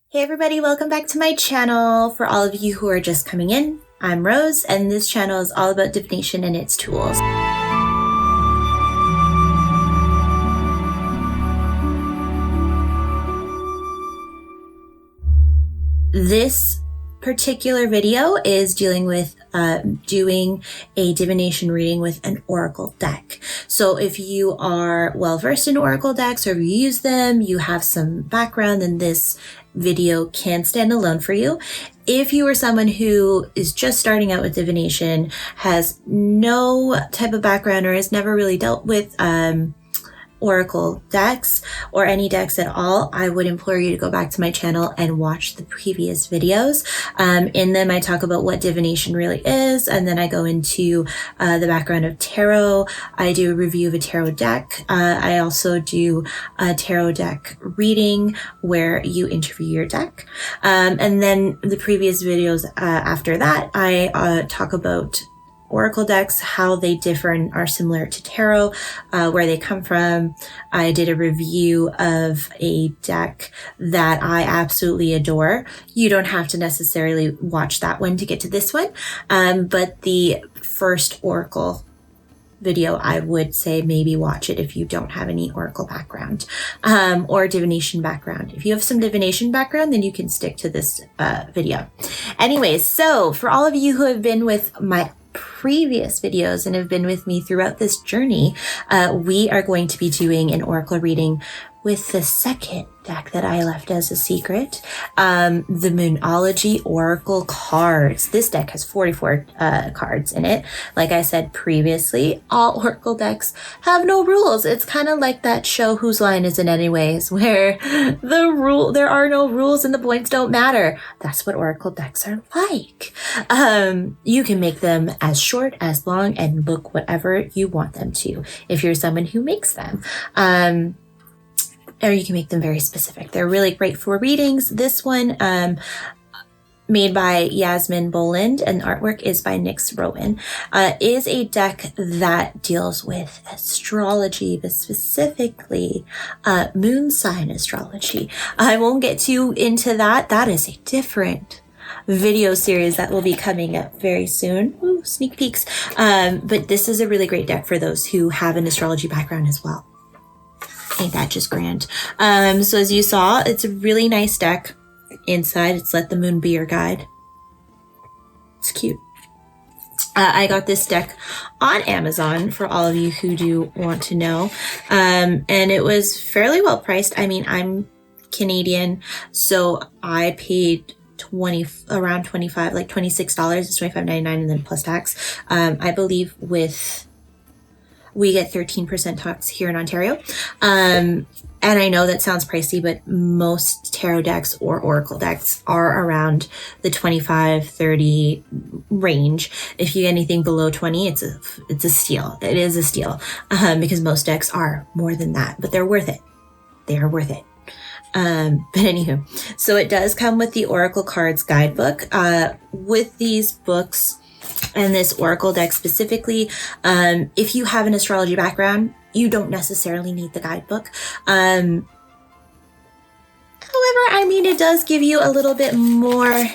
Hey everybody, welcome back to my channel. For all of you who are just coming in, I'm Rose, and this channel is all about divination and its tools. This particular video is dealing with doing a divination reading with an oracle deck. So if you are well versed in oracle decks or you use them, you have some background, then this video can stand alone for you. If you are someone who is just starting out with divination, has no type of background, or has never really dealt with oracle decks or any decks at all, I would implore you to go back to my channel and watch the previous videos. In them, I talk about what divination really is, and then I go into the background of tarot. I do a review of a tarot deck. I also do a tarot deck reading where you interview your deck. And then the previous videos after that, I talk about oracle decks, how they differ and are similar to tarot, where they come from. I did a review of a deck that I absolutely adore. You don't have to necessarily watch that one to get to this one, but the first oracle video, I would say maybe watch it if you don't have any oracle background or divination background. If you have some divination background, then you can stick to this video. Anyways, so for all of you who have been with my previous videos and have been with me throughout this journey, we are going to be doing an oracle reading with the second deck that I left as a secret, the Moonology Oracle cards. This deck has 44 cards in it. Like I said previously, all oracle decks have no rules. It's kind of like that show Whose Line Is It Anyways, where there are no rules and the points don't matter. That's what oracle decks are like. You can make them as short, as long, and look whatever you want them to if you're someone who makes them. Or you can make them very specific. They're really great for readings. This one, made by Yasmin Boland, and artwork is by Nyx Rowan, is a deck that deals with astrology, but specifically moon sign astrology. I won't get too into that. That is a different video series that will be coming up very soon. Ooh, sneak peeks. But this is a really great deck for those who have an astrology background as well. Ain't that just grand? So as you saw, it's a really nice deck. Inside, it's Let the Moon Be Your Guide. It's cute. I got this deck on Amazon for all of you who do want to know. And it was fairly well priced. I mean, I'm Canadian, so I paid around $25, like $26. It's $25.99 and then plus tax. I believe we get 13% tax here in Ontario. And I know that sounds pricey, but most tarot decks or oracle decks are around the 25, 30 range. If you get anything below 20, it's a steal. It is a steal, because most decks are more than that, but they're worth it. They are worth it. But anywho, so it does come with the Oracle Cards Guidebook. With these books, and this oracle deck specifically, if you have an astrology background, you don't necessarily need the guidebook. However, I mean, it does give you a little bit more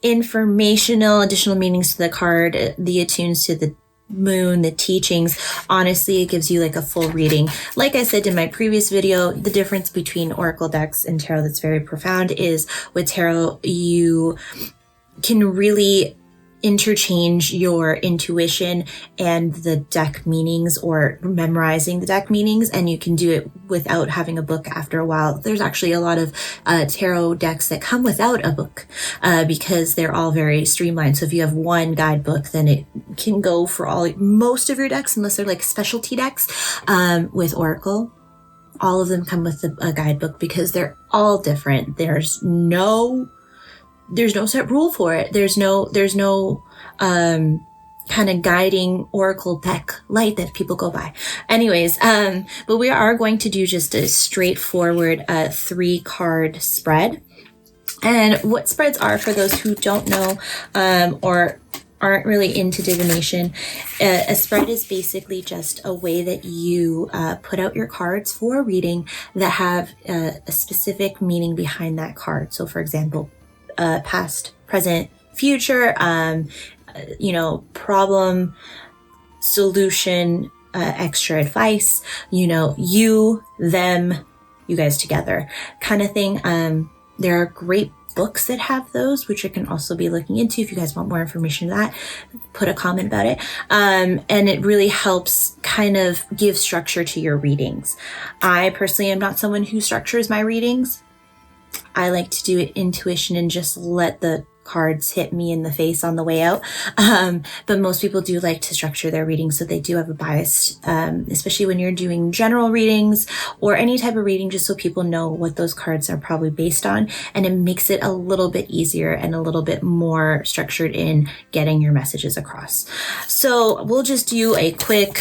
informational, additional meanings to the card, the attunes to the moon, the teachings. Honestly, it gives you like a full reading. Like I said in my previous video, the difference between oracle decks and tarot that's very profound is with tarot, you can really interchange your intuition and the deck meanings, or memorizing the deck meanings, and you can do it without having a book after a while. There's actually a lot of tarot decks that come without a book because they're all very streamlined. So if you have one guidebook, then it can go for most of your decks, unless they're like specialty decks. With Oracle, all of them come with a guidebook because they're all different. There's no set rule for it. There's no kind of guiding oracle deck light that people go by. Anyways, but we are going to do just a straightforward 3-card spread. And what spreads are, for those who don't know or aren't really into divination, a spread is basically just a way that you put out your cards for a reading that have a specific meaning behind that card. So for example, past, present, future, problem, solution, extra advice, you, them, you guys together kind of thing. There are great books that have those, which I can also be looking into. If you guys want more information on that, put a comment about it. And it really helps kind of give structure to your readings. I personally am not someone who structures my readings. I like to do it intuition and just let the cards hit me in the face on the way out. But most people do like to structure their readings, so they do have a bias, especially when you're doing general readings or any type of reading, just so people know what those cards are probably based on. And it makes it a little bit easier and a little bit more structured in getting your messages across. So we'll just do a quick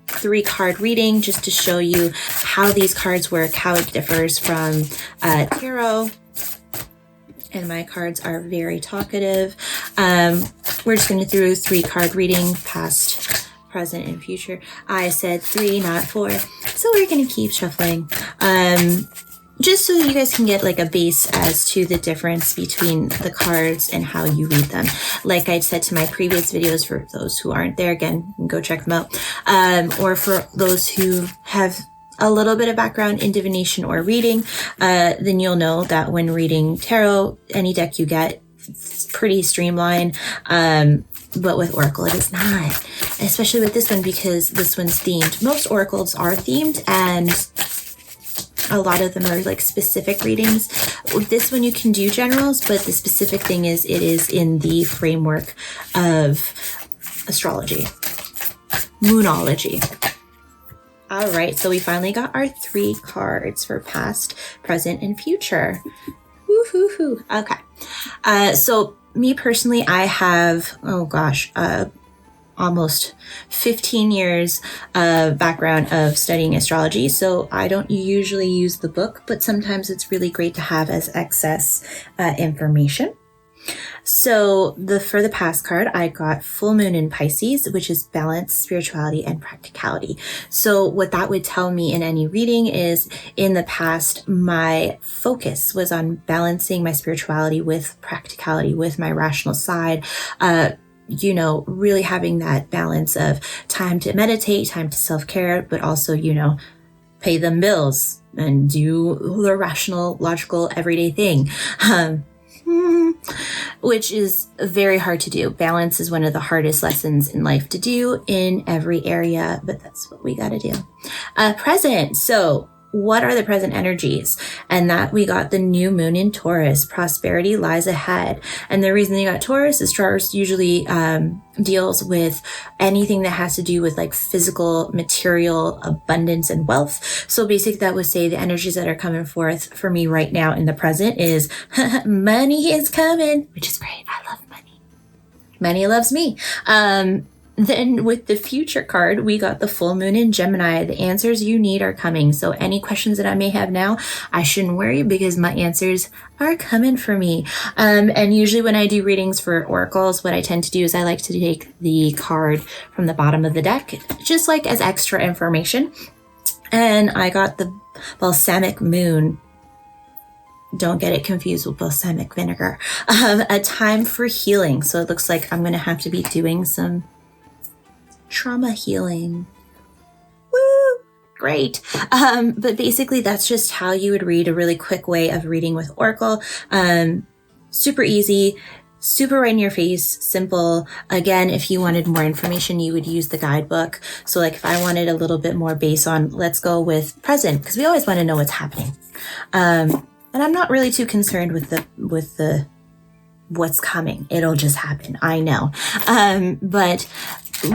3-card reading just to show you how these cards work, how it differs from tarot. And my cards are very talkative. We're just going to do 3-card reading, past, present, and future. I said 3, not 4. So we're going to keep shuffling. Just so you guys can get like a base as to the difference between the cards and how you read them. Like I said to my previous videos, for those who aren't there, again, you can go check them out. Or for those who have a little bit of background in divination or reading, then you'll know that when reading tarot, any deck you get, it's pretty streamlined. But with Oracle, it is not, especially with this one, because this one's themed. Most Oracles are themed, and a lot of them are like specific readings. This one you can do generals, but the specific thing is it is in the framework of astrology, Moonology. All right, so we finally got our 3 cards for past, present, and future. Woo-hoo-hoo. Okay. So me personally, I have, almost 15 years of background of studying astrology. So I don't usually use the book, but sometimes it's really great to have as excess information. So for the past card, I got full moon in Pisces, which is balance, spirituality, and practicality. So what that would tell me in any reading is, in the past, my focus was on balancing my spirituality with practicality, with my rational side, really having that balance of time to meditate, time to self-care, but also, pay them bills and do the rational, logical, everyday thing. Which is very hard to do. Balance is one of the hardest lessons in life to do in every area, but that's what we got to do. Present. So what are the present energies? And that we got the new moon in Taurus. Prosperity lies ahead. And the reason you got Taurus is Taurus usually deals with anything that has to do with like physical, material, abundance, and wealth. So basically that would say the energies that are coming forth for me right now in the present is money is coming, which is great. I love money. Money loves me. Then with the future card, we got the full moon in Gemini. The answers you need are coming. So any questions that I may have now, I shouldn't worry, because my answers are coming for me. And usually when I do readings for oracles, what I tend to do is I like to take the card from the bottom of the deck, just like as extra information. And I got the balsamic moon. Don't get it confused with balsamic vinegar. A time for healing. So it looks like I'm going to have to be doing some trauma healing. Woo! Great. But basically that's just how you would read, a really quick way of reading with Oracle. Super easy, super right in your face, simple. Again, if you wanted more information, you would use the guidebook. So like if I wanted a little bit more base on, let's go with present, because we always want to know what's happening. And I'm not really too concerned with the what's coming. It'll just happen. I know. But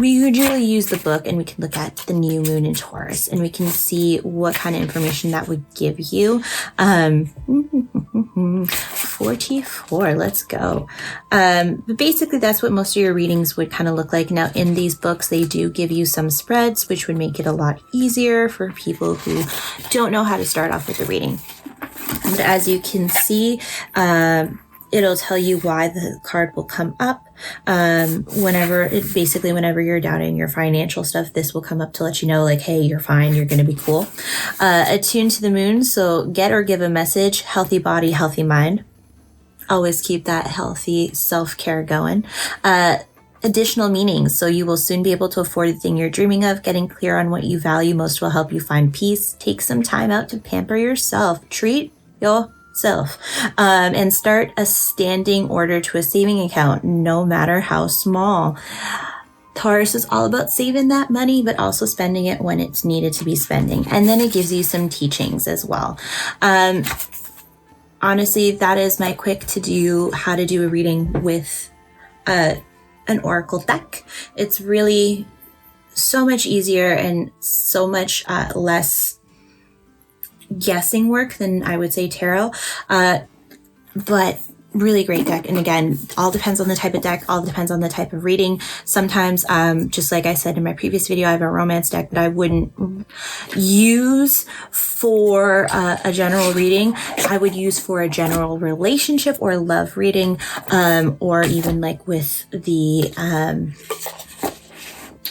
we usually use the book, and we can look at the new moon in Taurus, and we can see what kind of information that would give you. 44, let's go. But basically that's what most of your readings would kind of look like. Now in these books, they do give you some spreads, which would make it a lot easier for people who don't know how to start off with the reading. But as you can see, It'll tell you why the card will come up. Whenever you're doubting your financial stuff, this will come up to let you know, like, hey, you're fine, you're going to be cool. Attune to the moon. So get or give a message, healthy body, healthy mind. Always keep that healthy self-care going. Additional meanings. So you will soon be able to afford the thing you're dreaming of. Getting clear on what you value most will help you find peace. Take some time out to pamper yourself. Treat yourself. And start a standing order to a saving account, no matter how small. Taurus is all about saving that money, but also spending it when it's needed to be spending. And then it gives you some teachings as well. Honestly, that is my quick how to do a reading with an oracle deck. It's really so much easier and so much less guessing work than I would say tarot. But really great deck. And again, all depends on the type of deck, all depends on the type of reading. Sometimes, just like I said in my previous video, I have a romance deck that I wouldn't use for a general reading. I would use for a general relationship or love reading, or even like with the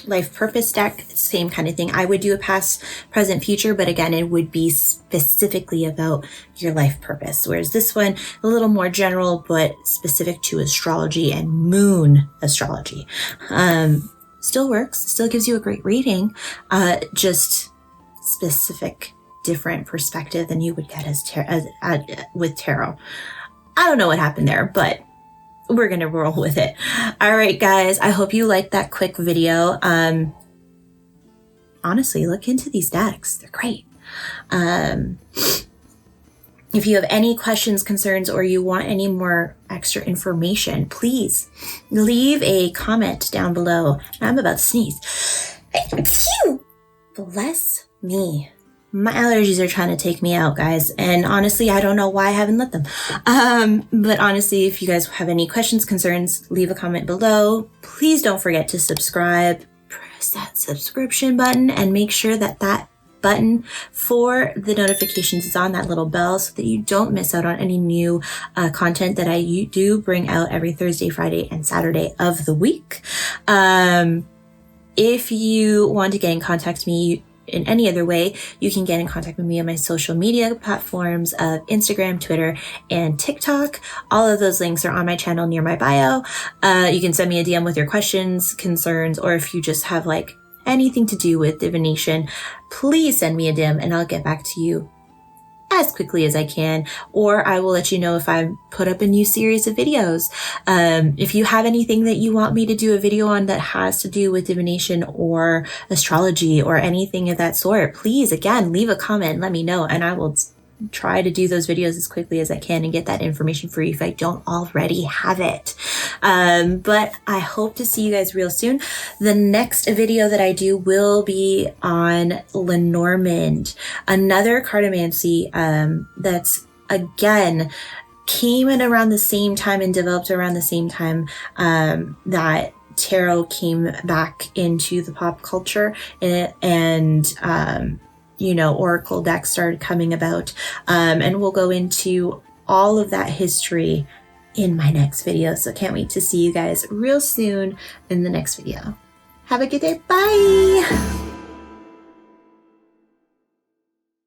life purpose deck, same kind of thing. I would do a past, present, future, but again, it would be specifically about your life purpose. Whereas this one, a little more general, but specific to astrology and moon astrology. Still works, still gives you a great reading, just specific, different perspective than you would get with tarot. I don't know what happened there, but we're going to roll with it. All right, guys, I hope you liked that quick video. Honestly, look into these decks. They're great. If you have any questions, concerns, or you want any more extra information, please leave a comment down below. I'm about to sneeze. Bless me. My allergies are trying to take me out, guys. And honestly, I don't know why I haven't let them. But honestly, if you guys have any questions, concerns, leave a comment below. Please don't forget to subscribe. Press that subscription button and make sure that that button for the notifications is on, that little bell, so that you don't miss out on any new content that I do bring out every Thursday, Friday, and Saturday of the week. If you want to get in contact with me in any other way, you can get in contact with me on my social media platforms of Instagram, Twitter, and TikTok. All of those links are on my channel near my bio. You can send me a DM with your questions, concerns, or if you just have like anything to do with divination, please send me a DM and I'll get back to you as quickly as I can, or I will let you know if I put up a new series of videos. If you have anything that you want me to do a video on that has to do with divination or astrology or anything of that sort, please, again, leave a comment, let me know, and I will try to do those videos as quickly as I can and get that information for you if I don't already have it. But I hope to see you guys real soon. The next video that I do will be on Lenormand, another cartomancy that's again came in around the same time and developed around the same time that tarot came back into the pop culture, and oracle decks started coming about, and we'll go into all of that history in my next video. So can't wait to see you guys real soon in the next video. Have a good day. Bye.